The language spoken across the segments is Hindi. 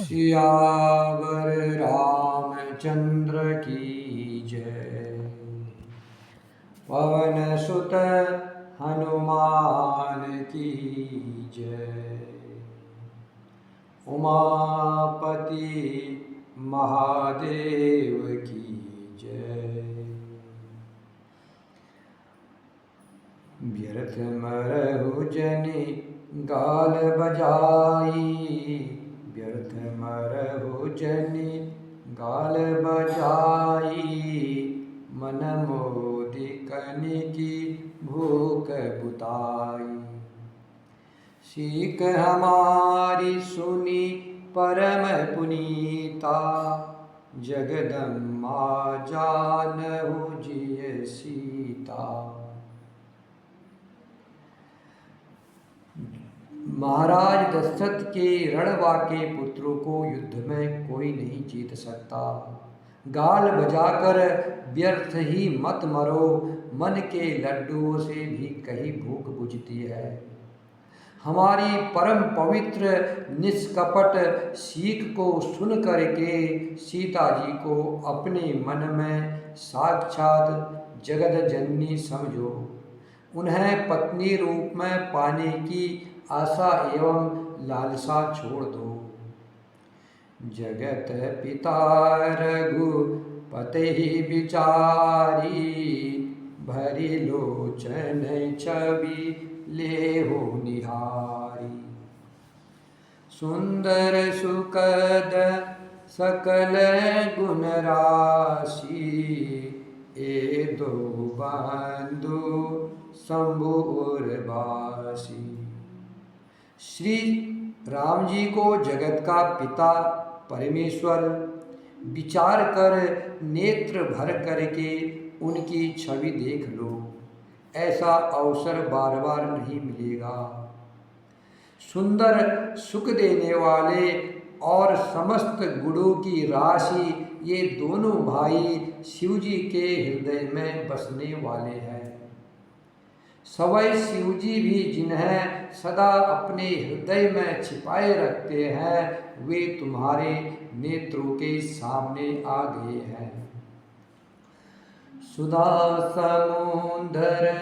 सियावर रामचंद्र की जय। पवन सुत हनुमान की जय। उमापति महादेव की जय। व्यर्थ मरहु जनि गाल बजाई, व्यर्थ मरहु जनि गाल बजाई, मन मोदि कनिकी भूख बुताई। सीख हमारी सुनी परम पुनीता, जगदम्बा जानहु जिय सीता। महाराज दशरथ के रणवाके पुत्रों को युद्ध में कोई नहीं जीत सकता। गाल बजाकर व्यर्थ ही मत मरो, मन के लड्डुओं से भी कहीं भूख बुझती है। हमारी परम पवित्र निष्कपट सीख को सुन करके सीता जी को अपने मन में साक्षात जगत जननी समझो। उन्हें पत्नी रूप में पाने की आशा एवं लालसा छोड़ दो। जगत पिता रघुपति बिचारी, भरी लोचन छवि लेहो निहारी। सुंदर सुकद सकल गुण राशि, ए दो बंधु शंभु उर्वासी। श्री राम जी को जगत का पिता परमेश्वर विचार कर नेत्र भर करके उनकी छवि देख लो। ऐसा अवसर बार बार नहीं मिलेगा। सुंदर सुख देने वाले और समस्त गुणों की राशि ये दोनों भाई शिव जी के हृदय में बसने वाले हैं। सवै शिव जी भी जिन्हें सदा अपने हृदय में छिपाए रखते हैं, वे तुम्हारे नेत्रों के सामने आ गए हैं। सुधा समुद्र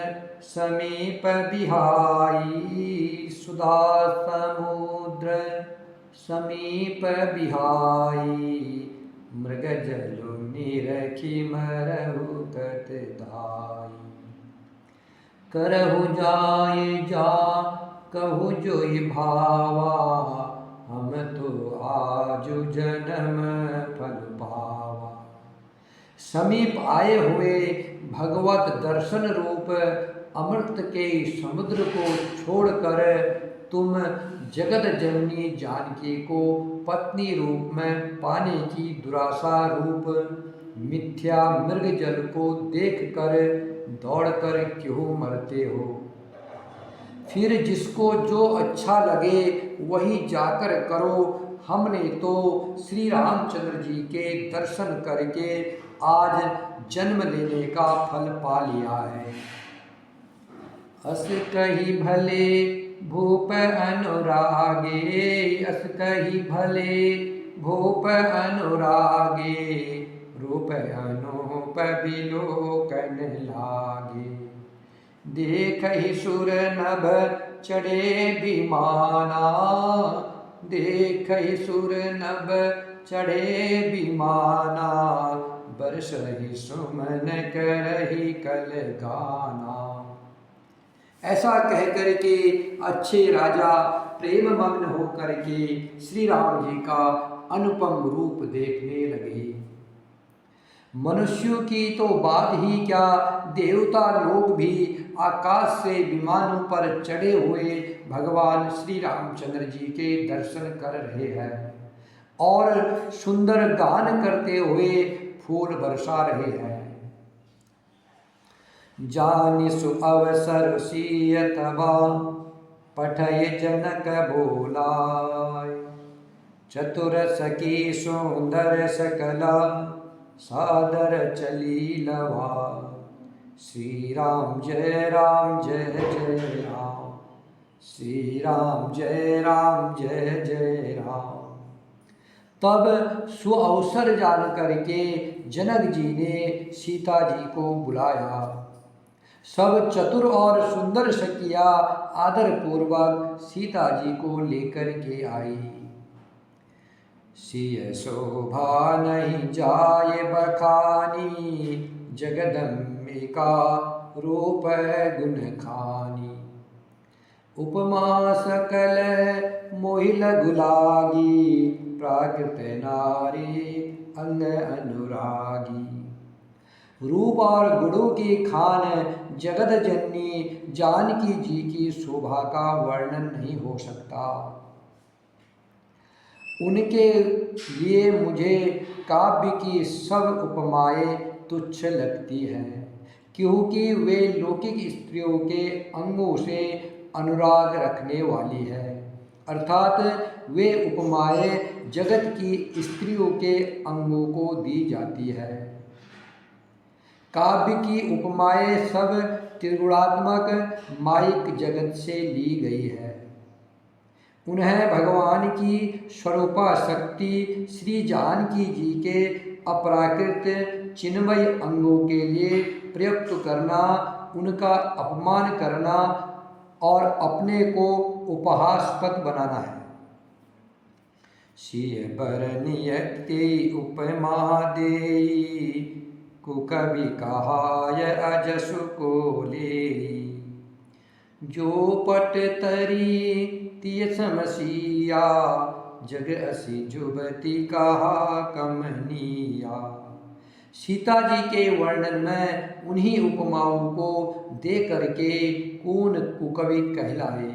समीप बिहाई, सुधा समुद्र समीप बिहाई, मृग जलु निरखी मरहु कत धाई। करहु जाय जा कहु जोई भावा, हम तो आजु जन्म फल पावा। समीप आए हुए भगवत दर्शन रूप अमृत के समुद्र को छोड़कर तुम जगत जननी जानकी को पत्नी रूप में पाने की दुराशा रूप मिथ्या मृग जल को देखकर दौड़कर क्यों मरते हो। फिर जिसको जो अच्छा लगे वही जाकर करो। हमने तो श्री रामचंद्र जी के दर्शन करके आज जन्म लेने का फल पा लिया है। अस कही भले भूप अनुरागे, अस कही भले भूप अनुरागे, रूप अनूप बिलोकन लागे। देखहि सुर नभ चढ़े विमाना, देखहि सुर नभ चढ़े विमाना, बरसहि सुमन करहि कल गाना। ऐसा कहकर के अच्छे राजा प्रेम मग्न होकर के श्री राम जी का अनुपम रूप देखने लगे। मनुष्यों की तो बात ही क्या, देवता लोग भी आकाश से विमानों पर चढ़े हुए भगवान श्री रामचंद्र जी के दर्शन कर रहे हैं और सुंदर गान करते हुए फूल बरसा रहे हैं। जानि सु अवसर सियतवा, पठय जनक बोलाय। चतुर सखी सुंदर सकला, सादर चली लवा। श्री राम जय जय राम, श्री राम जय जय राम। तब सुअवसर जान करके जनक जी ने सीता जी को बुलाया। सब चतुर और सुंदर सखिया आदर पूर्वक सीता जी को लेकर के आई। सिय शोभा नहीं जाय बखानी, जगदम्बिका रूप गुण खानी। उपमा सकल मोहि लघु लागी, प्राकृत नारी अंग अनुरागी। रूप और गुणों की खान जगत जननी जानकी जी की शोभा का वर्णन नहीं हो सकता। उनके लिए मुझे काव्य की सब उपमाएं तुच्छ लगती हैं, क्योंकि वे लौकिक स्त्रियों के अंगों से अनुराग रखने वाली है, अर्थात वे उपमाएं जगत की स्त्रियों के अंगों को दी जाती है। काव्य की उपमाएं सब त्रिगुणात्मक माइक जगत से ली गई है। उन्हें भगवान की स्वरूपा शक्ति श्री जानकी जी के अपराकृत चिन्मय अंगों के लिए प्रयुक्त करना, उनका अपमान करना और अपने को उपहासपद बनाना है। सिय बरनियति उपमा देई, कुकवि कहाय अजसु को लेई। जो पट तरी तिय समसिया, जग असी जुबती कहा कमनिया। सीता जी के वर्णन में उन्हीं उपमाओं को दे करके कौन कुकवि कहलाए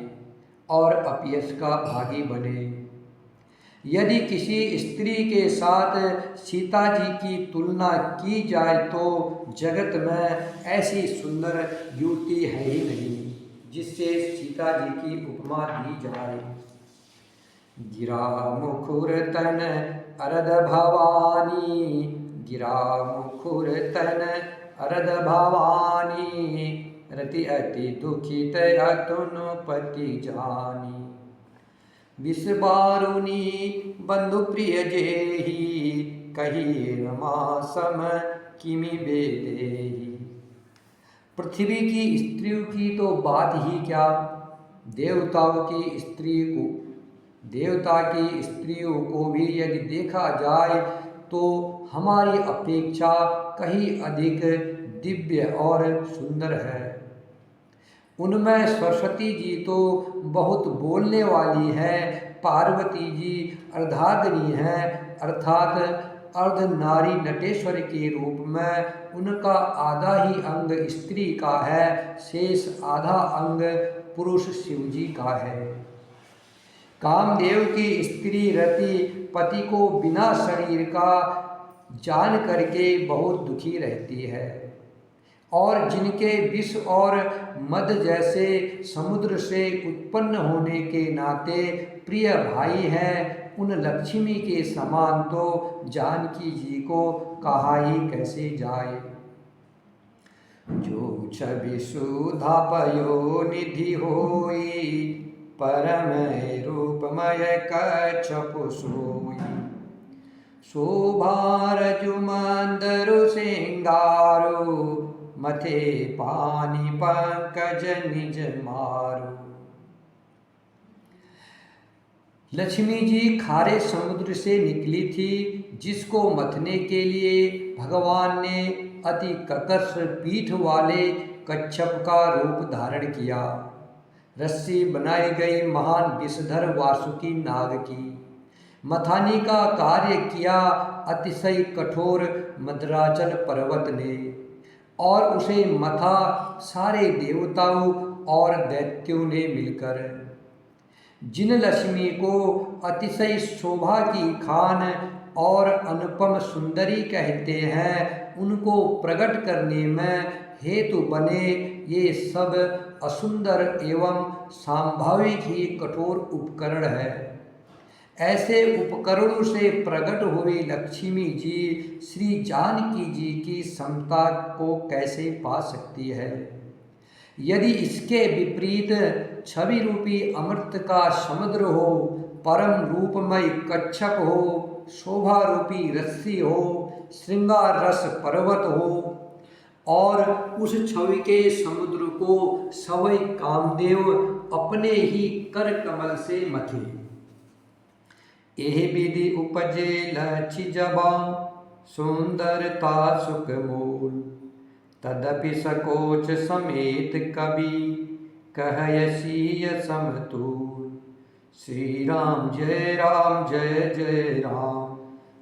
और अपयश का भागी बने। यदि किसी स्त्री के साथ सीता जी की तुलना की जाए तो जगत में ऐसी सुंदर युवती है ही नहीं जिससे सीता जी की उपमा दी जाए। गिरा मुखुर तन अरद भवानी, गिरा मुखुर तन अरद भवानी। रति अति दुखित अतुन पति जानी। विष बारुनी बंधु प्रिय जेहि, कही रमा सम किमि बेदेहि। पृथ्वी की स्त्रियों की तो बात ही क्या, देवताओं की देवता की स्त्रियों को भी यदि देखा जाए तो हमारी अपेक्षा कहीं अधिक दिव्य और सुंदर है। उनमें सरस्वती जी तो बहुत बोलने वाली है, पार्वती जी अर्धांगिनी है, अर्थात अर्ध नारी नटेश्वर के रूप में उनका आधा ही अंग स्त्री का है, शेष आधा अंग पुरुष शिव जी का है। कामदेव की स्त्री रति पति को बिना शरीर का जान करके बहुत दुखी रहती है, और जिनके विष और मद जैसे समुद्र से उत्पन्न होने के नाते प्रिय भाई हैं, उन लक्ष्मी के समान तो जानकी जी को कहा ही कैसे जाए। जो छवि सुधा पयो निधि होई, परम रूपमय कच्छपु सोई। शोभा रजु मंदरु सिंगारो, मथे पानी पंकज निज मारो। लक्ष्मी जी खारे समुद्र से निकली थी, जिसको मथने के लिए भगवान ने अति कर्कश पीठ वाले कच्छप का रूप धारण किया। रस्सी बनाई गई महान विषधर वासुकी नाग की। मथानी का कार्य किया अतिशय कठोर मद्राचल पर्वत ने, और उसे मथा सारे देवताओं और दैत्यों ने मिलकर। जिन लक्ष्मी को अतिशय शोभा की खान और अनुपम सुंदरी कहते हैं, उनको प्रकट करने में हेतु बने ये सब असुंदर एवं सांभाविक ही कठोर उपकरण है। ऐसे उपकरणों से प्रकट हुई लक्ष्मी जी श्री जानकी जी की समता को कैसे पा सकती है। यदि इसके विपरीत छवि रूपी अमृत का समुद्र हो परम रूपमय कच्छप हो, शोभा रूपी रस्सी हो, श्रृंगार रस पर्वत हो, और उस छवि के समुद्र को सवै कामदेव अपने ही कर कमल से मथे। एह विधि उपजे लछि जबा, सुंदरता सुख मूल, तदपि सकोच समेत कवि, कहयसीय समतूल। श्री राम जय राम जय जय राम,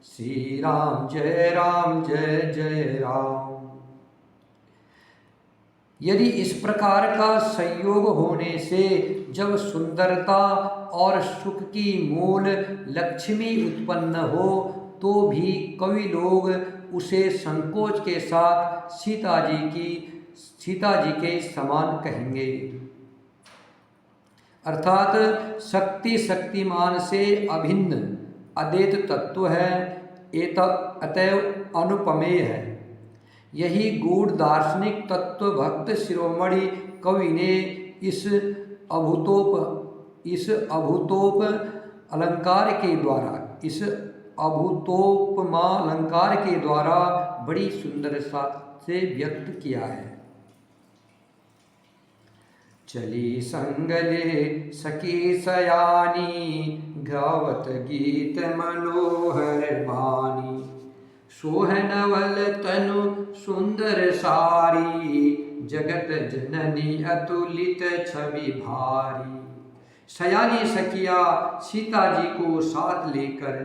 श्री राम जय राम जय जय राम। यदि इस प्रकार का संयोग होने से जब सुंदरता और सुख की मूल लक्ष्मी उत्पन्न हो तो भी कवि लोग उसे संकोच के साथ सीता जी के समान कहेंगे। अर्थात शक्ति शक्तिमान से अभिन्न अद्वैत तत्व है, अतएव अनुपमेय है। यही गूढ़ दार्शनिक तत्व भक्त शिरोमणि कवि ने इस अभूतोप अलंकार के द्वारा बड़ी सुंदरता से व्यक्त किया है। चली संगले सखी सयानी, गावत गीत मनोहर बानी, सोह नवल तनु सुंदर सारी, जगत जननी अतुलित छवि भारी। सयानी सखिया सीता जी को साथ लेकर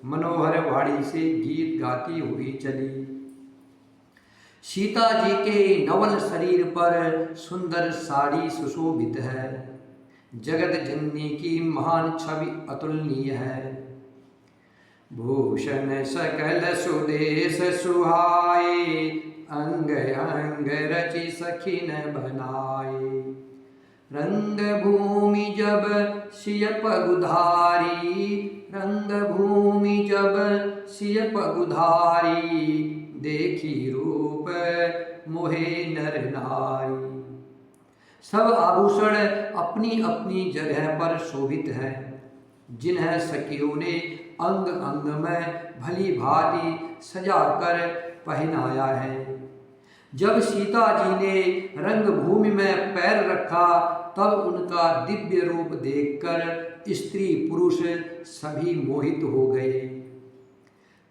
मनोहर वाणी से गीत गाती हुई चली। सीता जी के नवल शरीर पर सुंदर साड़ी सुशोभित है, जगत जननी की महान छवि अतुलनीय है। भूषण सकल सुदेश सुहाए, अंग अंग रचि सखिन बनाए। रंग भूमि जब सिय पगुधारी, रंग भूमि जब सिय पगुधारी, देखी रूप मोहे नर नारी। सब आभूषण अपनी अपनी जगह पर शोभित हैं, जिन्हें सखियों ने अंग अंग में भली भांति सजाकर पहनाया है। जब सीता जी ने रंगभूमि में पैर रखा तब उनका दिव्य रूप देखकर स्त्री पुरुष सभी मोहित हो गए।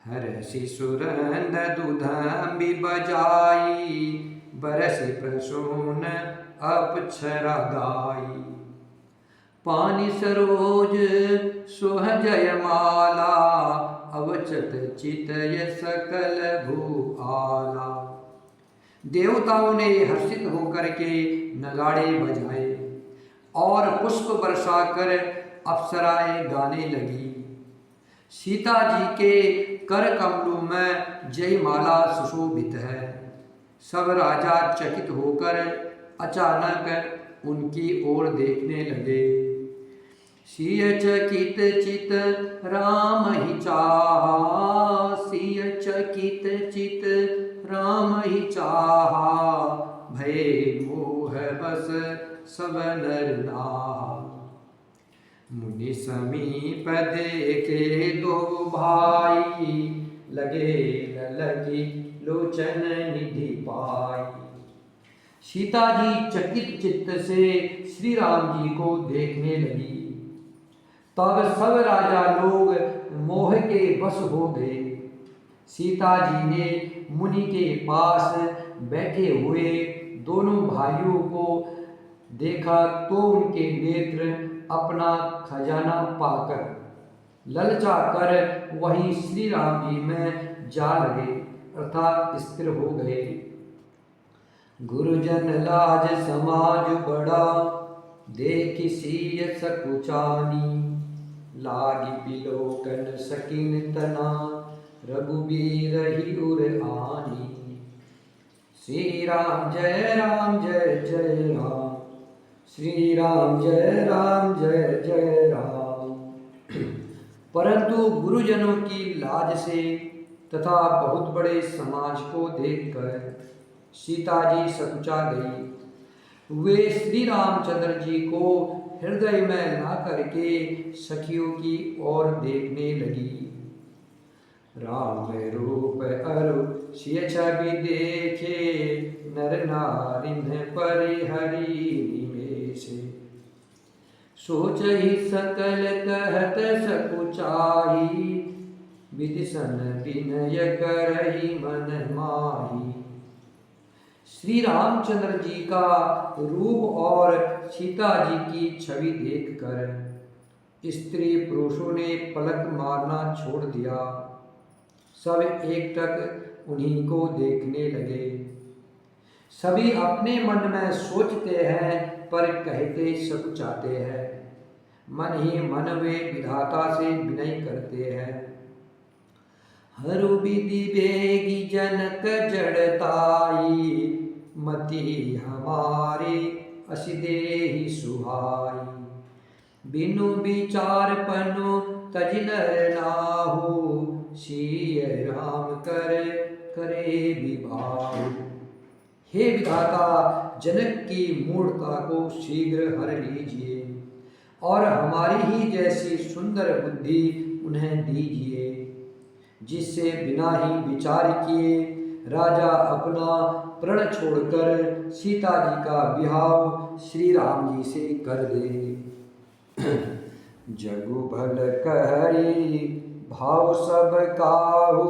हरषि सुरंद दुधंबि बजाई, बरसि प्रसून अपक्षरा गाई। पानी सरोज सोह जयमाला, अवचत चितय सकल भू आला। देवताओं ने हर्षित होकर के नगाड़े बजाए और पुष्प बरसाकर अप्सराएं गाने लगी। सीता जी के कर कमलों में जयमाला सुशोभित है। सब राजा चकित होकर अचानक उनकी ओर देखने लगे। सिय चकित चित राम ही चाहा, सिय चकित चित राम ही चाहा, भय मोह बस सब नर नाहा। मुनि समीप देखे दो भाई, लगे न लगी लोचन निधि पाई। सीता जी चकित चित्त से श्री राम जी को देखने लगी। तब सब राजा लोग मोह के वश हो गए। सीता जी ने मुनि के पास बैठे हुए दोनों भाइयों को देखा तो उनके नेत्र अपना खजाना पाकर ललचा कर वहीं श्री राम जी में जा लगे, अर्थात स्थिर हो गए। गुरुजन लाज समाज बड़ा, देखि सिय सकुचानी। लागी बिलोकन सकिन तना, रघुबीर ही उर आनी। श्री राम जय राम, श्री राम जय जय राम। परंतु गुरुजनों की लाज से तथा बहुत बड़े समाज को देखकर सीता जी सकुचा गई। वे श्री रामचंद्र जी को हृदय में ला करके सखियों की ओर देखने लगी। राम रूप अरु सिय छवि देखे, नर नारिन परिहरि निमेषे। सोचहि सकल कहत सकुचाई, विधि सन विनय करहि मन माही। श्री रामचंद्र जी का रूप और सीता जी की छवि देखकर स्त्री पुरुषों ने पलक मारना छोड़ दिया। सब एकटक उन्हीं को देखने लगे। सभी अपने मन में सोचते हैं पर कहते सकुचाते हैं। मन ही मन वे विधाता से विनय करते हैं। हरु विधि बेगी जनक जड़ताई, मति हमारे असि देहि सुहाई। बिनु विचार पनु तज नर नाहु, सिय राम करे विभाव। हे विधाता, जनक की मूढ़ता को शीघ्र हर लीजिए और हमारी ही जैसी सुंदर बुद्धि उन्हें दीजिए, जिससे बिना ही विचार किए राजा अपना प्रण छोड़कर सीता जी का विवाह श्री राम जी से कर दे। जगु भल कहई भाव सब काहू,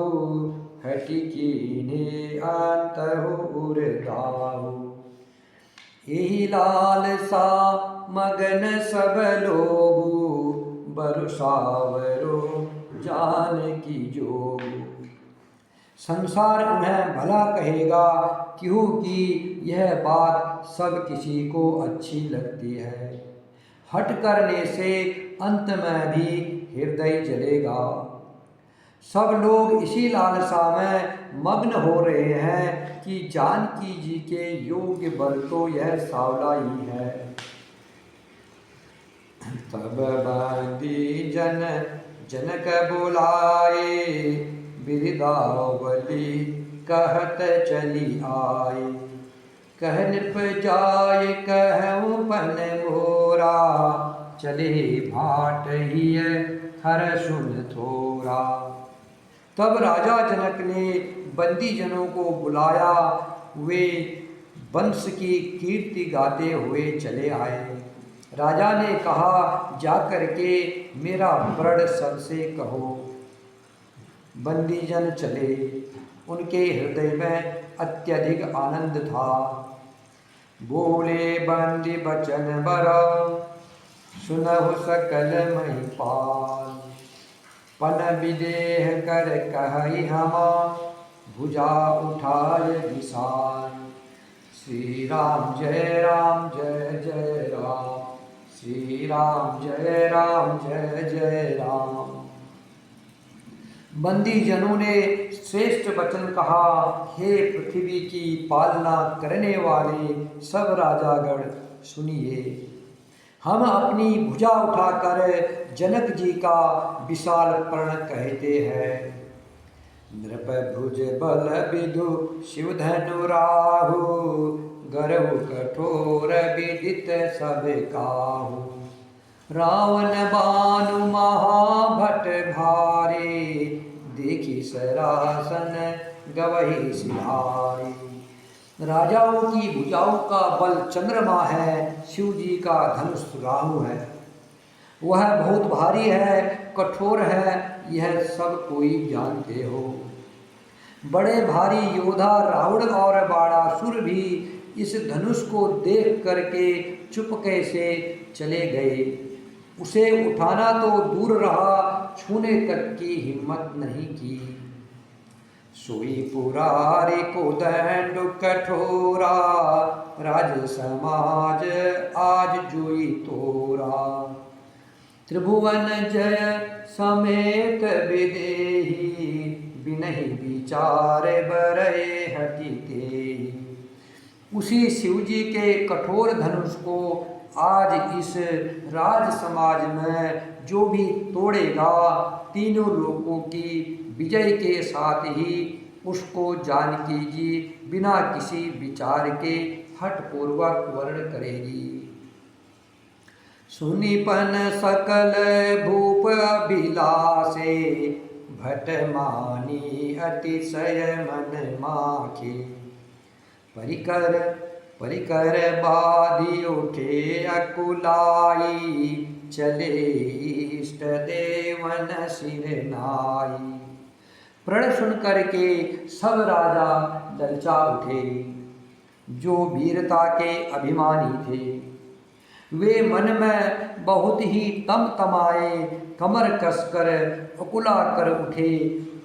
हटि कीन्हे अंतहुर दाहू। एहि लालसा मगन सब लोगु, बरु सावरो जानकी जोगु। संसार उन्हें भला कहेगा क्योंकि यह बात सब किसी को अच्छी लगती है। हट करने से अंत में भी हृदय जलेगा। सब लोग इसी लालसा में मग्न हो रहे हैं कि जानकी जी के योग्य वर तो यह सांवला ही है। तब बंदी जनक बुलाए, बिरदावली कहत चली आए। कहन जाय कहूँ पन मोरा, चले भाट ही हर सुन थोरा। तब राजा जनक ने बंदी जनों को बुलाया। वे वंश की कीर्ति गाते हुए चले आए। राजा ने कहा, जाकर के मेरा प्रण सबसे कहो। बंदीजन चले। उनके हृदय में अत्यधिक आनंद था। बोले बंदी बचन बरा, सुनहु सकल महिपाल। पन विदेह कर कहई हमा, भुजा उठाय विशाल। श्री राम जय जय राम, श्री राम जय जय राम। बंदी जनों ने श्रेष्ठ वचन कहा, हे पृथ्वी की पालना करने वाले सब राजागण सुनिए। हम अपनी भुजा उठाकर जनक जी का विशाल प्रण कहते हैं। नृप भुज बल विधु शिव धनु राहु, गर्व कठोर विदित सब काहू। रावण बानु महाभट भारे, देखी सरासन गवही सिधारे। राजाओं की भुजाओं का बल चंद्रमा है, शिव जी का धनुष राहु है। वह बहुत भारी है, कठोर है, यह सब कोई जानते हो। बड़े भारी योद्धा रावण और बाणासुर भी इस धनुष को देख करके चुपके से चले गए। उसे उठाना तो दूर रहा, छूने तक की हिम्मत नहीं की। सोई पुरारे को दंड कठोरा, राज समाज आज जोई तोरा। त्रिभुवन जय समेत विदेही, बिनहि विचार बरए हटिते। उसी शिवजी के कठोर धनुष को आज इस राज समाज में जो भी तोड़ेगा, तीनों लोगों की विजय के साथ ही उसको जानकी जी बिना किसी विचार के हठपूर्वक वर्ण करेगी। सुनिपन सकल भूप अभिलाषे, भट मानी अतिशय मन माखे। परिकर परिकर बाधी उठे अकुलाई, चले इष्ट देवन सिर नाई। प्रण सुन करके सब राजा ललचा उठे, जो वीरता के अभिमानी थे। वे मन में बहुत ही तमतमाए, कमर कसकर अकुला कर उठे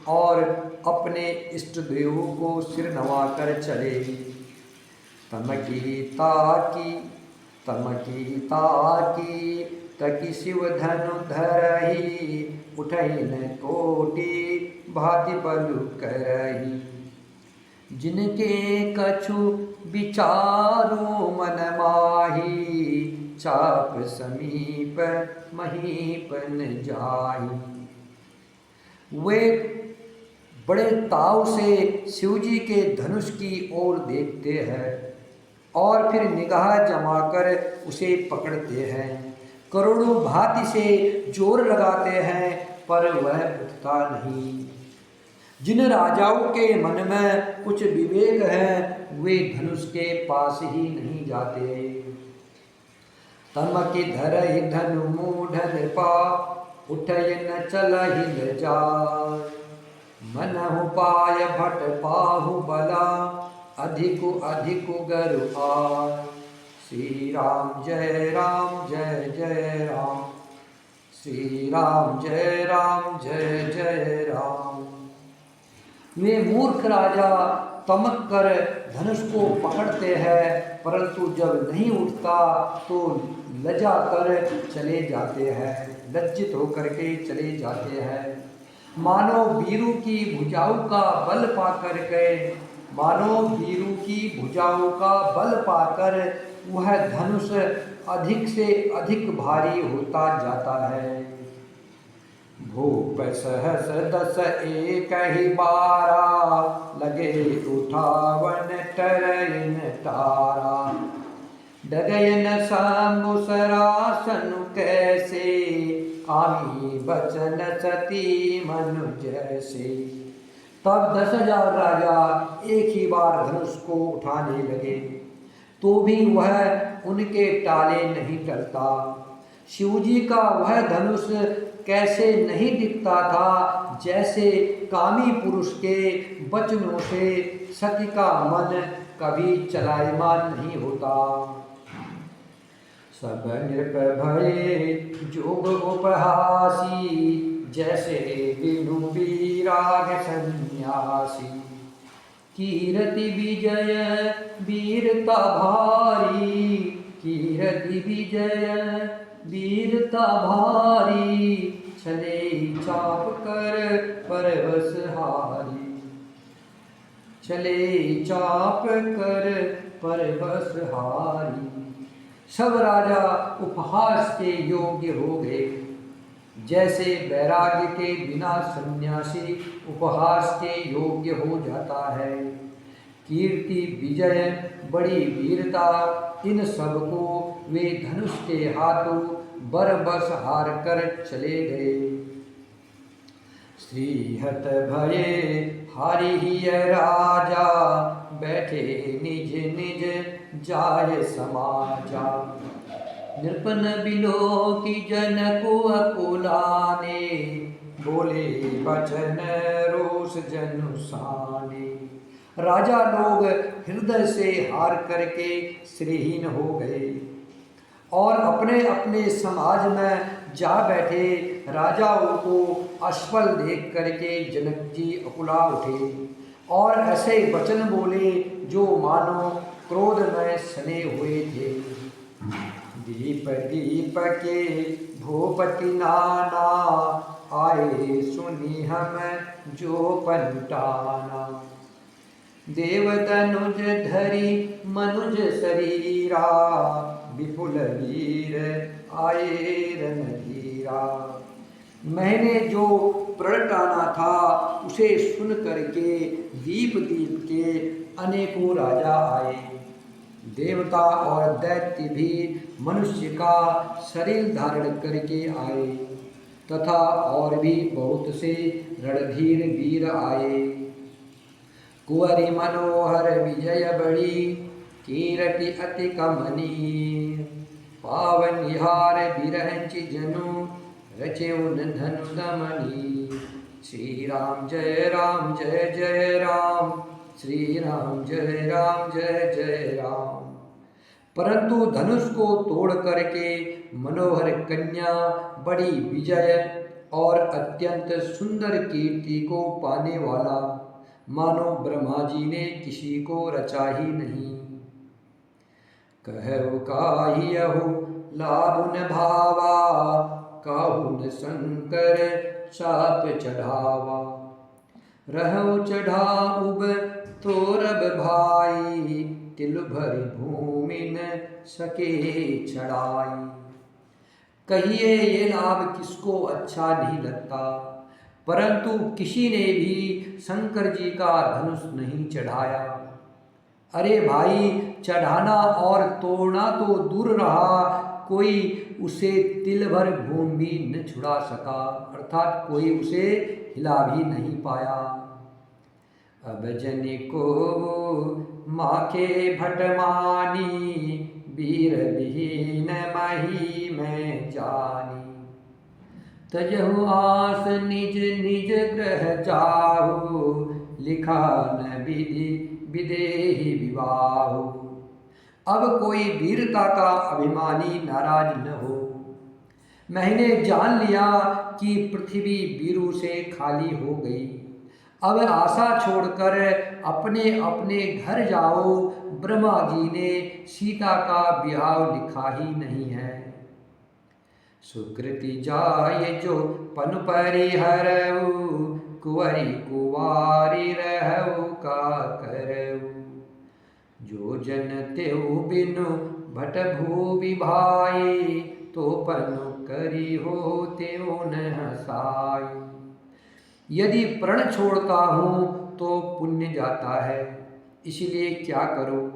और अपने इष्ट देवों को सिर नवाकर चले। तमकी ताकी तकी शिव धनु धरही, उठैन कोटि भांति पलु करही। जिनके कछु विचारो मन माही, चाप समीप महीपन जाही। वे बड़े ताव से शिवजी के धनुष की ओर देखते हैं और फिर निगाह जमाकर उसे पकड़ते हैं। करोड़ों भांति से जोर लगाते हैं, पर वह उठता नहीं। जिन राजाओं के मन में कुछ विवेक है, वे धनुष के पास ही नहीं जाते। तमकि धरहि धनु मूढ़ नृपा, उठयन चलहि जाय। मनहु पाय भट पाहु बला, अधिकु अधिकु गरु आय। श्री राम जय जय राम, श्री राम जय जय राम। वे मूर्ख राजा तमक कर धनुष को पकड़ते हैं, परंतु जब नहीं उठता तो लजा कर चले जाते हैं, लज्जित होकर के चले जाते हैं। मानो वीरू की भुजाओं का बल पाकर वह धनुष अधिक से अधिक भारी होता जाता है। भूप सहस दस एक ही बारा, लगे उठावन टरइन तारा। डगयन समुसरासन कैसे, आमी बचन सती मनु जैसे। तब 10,000 राजा एक ही बार धनुष को उठाने लगे, तो भी वह उनके टाले नहीं टलता। शिवजी का वह धनुष कैसे नहीं दिखता था, जैसे कामी पुरुष के वचनों से सती का मन कभी चलायमान नहीं होता। सब नृप भये जोग उपहासी, जैसे विनु विराग सन्यासी। कीरति विजय वीरता भारी, कीरति विजय वीरता भारी। चले चाप कर परवश हारी, चले चाप कर परवश हारी। सब राजा उपहास के योग्य हो गए, जैसे वैराग्य के बिना सन्यासी उपहास के योग्य हो जाता है। कीर्ति विजय बड़ी वीरता, इन सबको वे धनुष के हाथों बरबस हार कर चले गए। श्रीहत भये हारि ही राजा, बैठे निज निज जाय समाजा। नृपन बिलो की जनकु अकुलाने, बोले बचन रोष जनुसाने। राजा लोग हृदय से हार करके श्रीहीन हो गए और अपने अपने समाज में जा बैठे। राजाओं को असफल देख करके जनक जी अकुला उठे और ऐसे वचन बोले जो मानो क्रोध में सने हुए थे। दीप दीप के भूपति नाना, आए सुनी हम जो पंटाना। देव तनुज धरी मनुज शरीरा, विपुल वीर आए रणधीरा। मैंने जो प्रण टाना था उसे सुन करके दीप दीप के अनेकों राजा आए। देवता और दैत्य भी मनुष्य का शरीर धारण करके आए तथा और भी बहुत से रणधीर वीर आए। कुंवरी मनोहर विजय बड़ी कीरति अति कमनी पावन विहार बिरंच जनु रचे उन धनु दमनी। श्री राम जय जय राम, श्री राम जय जय राम। परंतु धनुष को तोड़ करके मनोहर कन्या बड़ी विजय और अत्यंत सुंदर कीर्ति को पाने वाला मानो ब्रह्मा जी ने किसी को रचा ही नहीं। कहु काहियहु लाभ न भावा, काहुन शंकर चाप चढ़ावा। रहु चढ़ा उब तोरब भाई, तिल भरी भूमि न सके चढ़ाई। कहिए ये लाभ किसको अच्छा नहीं लगता, परंतु किसी ने भी शंकर जी का धनुष नहीं चढ़ाया। अरे भाई, चढ़ाना और तोड़ना तो दूर रहा, कोई उसे तिल भर भूमि भी न छुड़ा सका, अर्थात कोई उसे हिला भी नहीं पाया। अब जन को माखे भटमानी, वीर विहीन मही में जानी। तजहु आस निज निज ग्रह जाहु, लिखा न विधि विदेही विवाहु। अब कोई वीरता का अभिमानी नाराज न हो। मैंने जान लिया कि पृथ्वी वीरों से खाली हो गई। अब आशा छोड़कर अपने अपने घर जाओ, ब्रह्मा जी ने सीता का ब्याह लिखा ही नहीं है। सुकृति जाय जो पन परिहरऊ, कुंवरी कुंवारी रहू का करऊ। जो जन तेऊ बिनु भट भूवि भाई, तो पनु करी हो तेऊ न हसाई। यदि प्रण छोड़ता हूँ तो पुण्य जाता है, इसलिए क्या करूँ,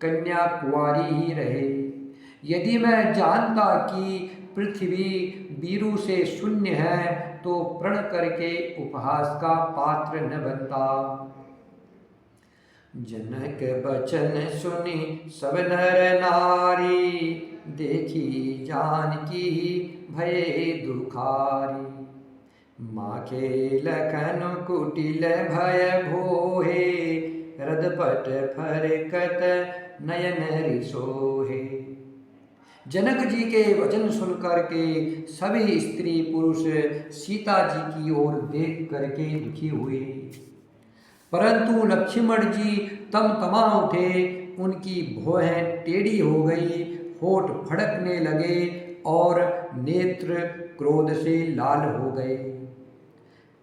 कन्या कुंवारी ही रहे। यदि मैं जानता कि पृथ्वी वीरों से शून्य है, तो प्रण करके उपहास का पात्र न बनता। जनक बचन सुनी सब नर नारी, देखी जानकी भये दुखारी। माखे लखन कुटिल भय भोहे, रदपट फरकत नयन रिसोहे। जनक जी के वचन सुनकर के सभी स्त्री पुरुष सीता जी की ओर देख करके दुखी हुए, परंतु लक्ष्मण जी तमा उठे। उनकी भौहें टेढ़ी हो गई, होठ फड़कने लगे और नेत्र क्रोध से लाल हो गए।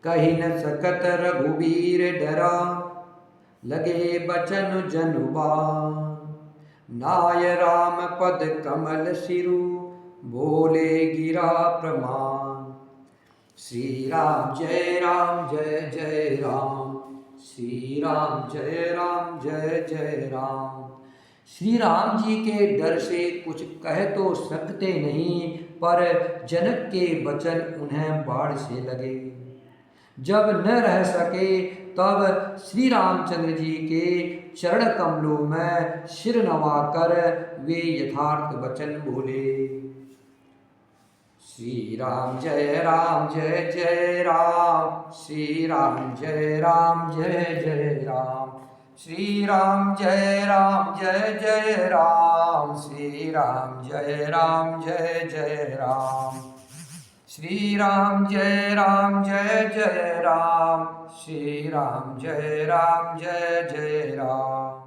कही न सकत रघुवीर डरा, लगे बचन जनुबान। नाय राम पद कमल सिरु, बोले गिरा प्रमाण। श्री राम जय जय राम, श्री राम जय जय राम। श्री राम जी के डर से कुछ कह तो सकते नहीं, पर जनक के वचन उन्हें बाढ़ से लगे। जब न रह सके तब श्री रामचंद्र जी के चरण कमलों में सिर नवाकर वे यथार्थ वचन बोले। श्री राम जय जय राम, श्री राम जय जय राम। श्री राम जय जय राम, श्री राम जय जय राम। श्री राम जय जय राम, श्री राम जय जय राम।